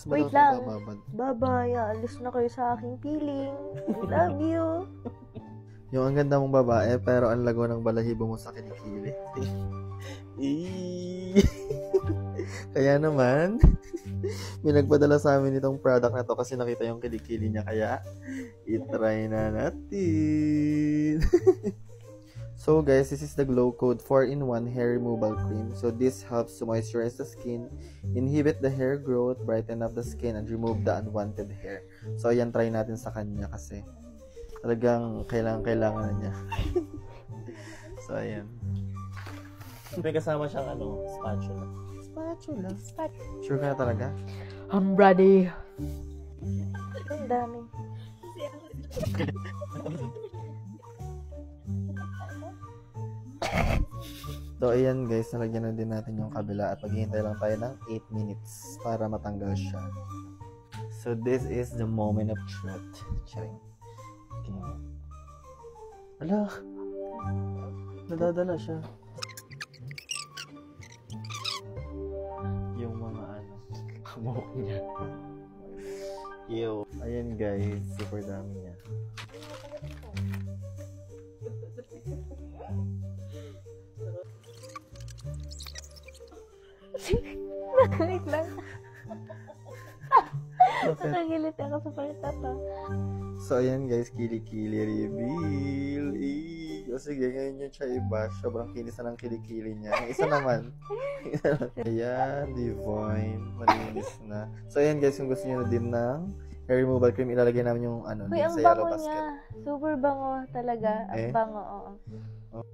Wait lang. Bye-bye. Alis na kayo sa aking piling. I love you. Yung ang ganda mong babae, pero ang lago ng balahibo mo sa kilikili. Kaya naman, may nagpadala sa amin itong product na to kasi nakita yung kilikili niya. Kaya, itry na natin. So guys, this is the Glow Code 4-in-1 Hair Removal Cream. So this helps to moisturize the skin, inhibit the hair growth, brighten up the skin, and remove the unwanted hair. So ayan, try natin sa kanya kasi talagang kailangan na niya. So ayan. May kasama siyang spatula. Sure ka na talaga? I'm ready. Ang dami. So ayan guys, nalagyan na din natin yung kabila at maghihintay lang tayo ng 8 minutes para matanggal siya. So this is the moment of truth. Charing. Ala, nadadala siya. Yung mga buhok niya. Ew. Ayan guys, super dami niya. Wait lang. Nakagilit ako sa parita pa. So, ayan guys, kilikili reveal. O sige, ngayon yung siya i-bash. Sobrang kinis na ng kilikili niya. Yung isa naman. Ayan, divine. Malinis na. So, ayan guys, kung gusto niyo na din ng hair removal cream, ilalagay namin yung Uy, din ang sa bango yellow basket. niya. Super bango talaga. Ang bango, oo. Oh.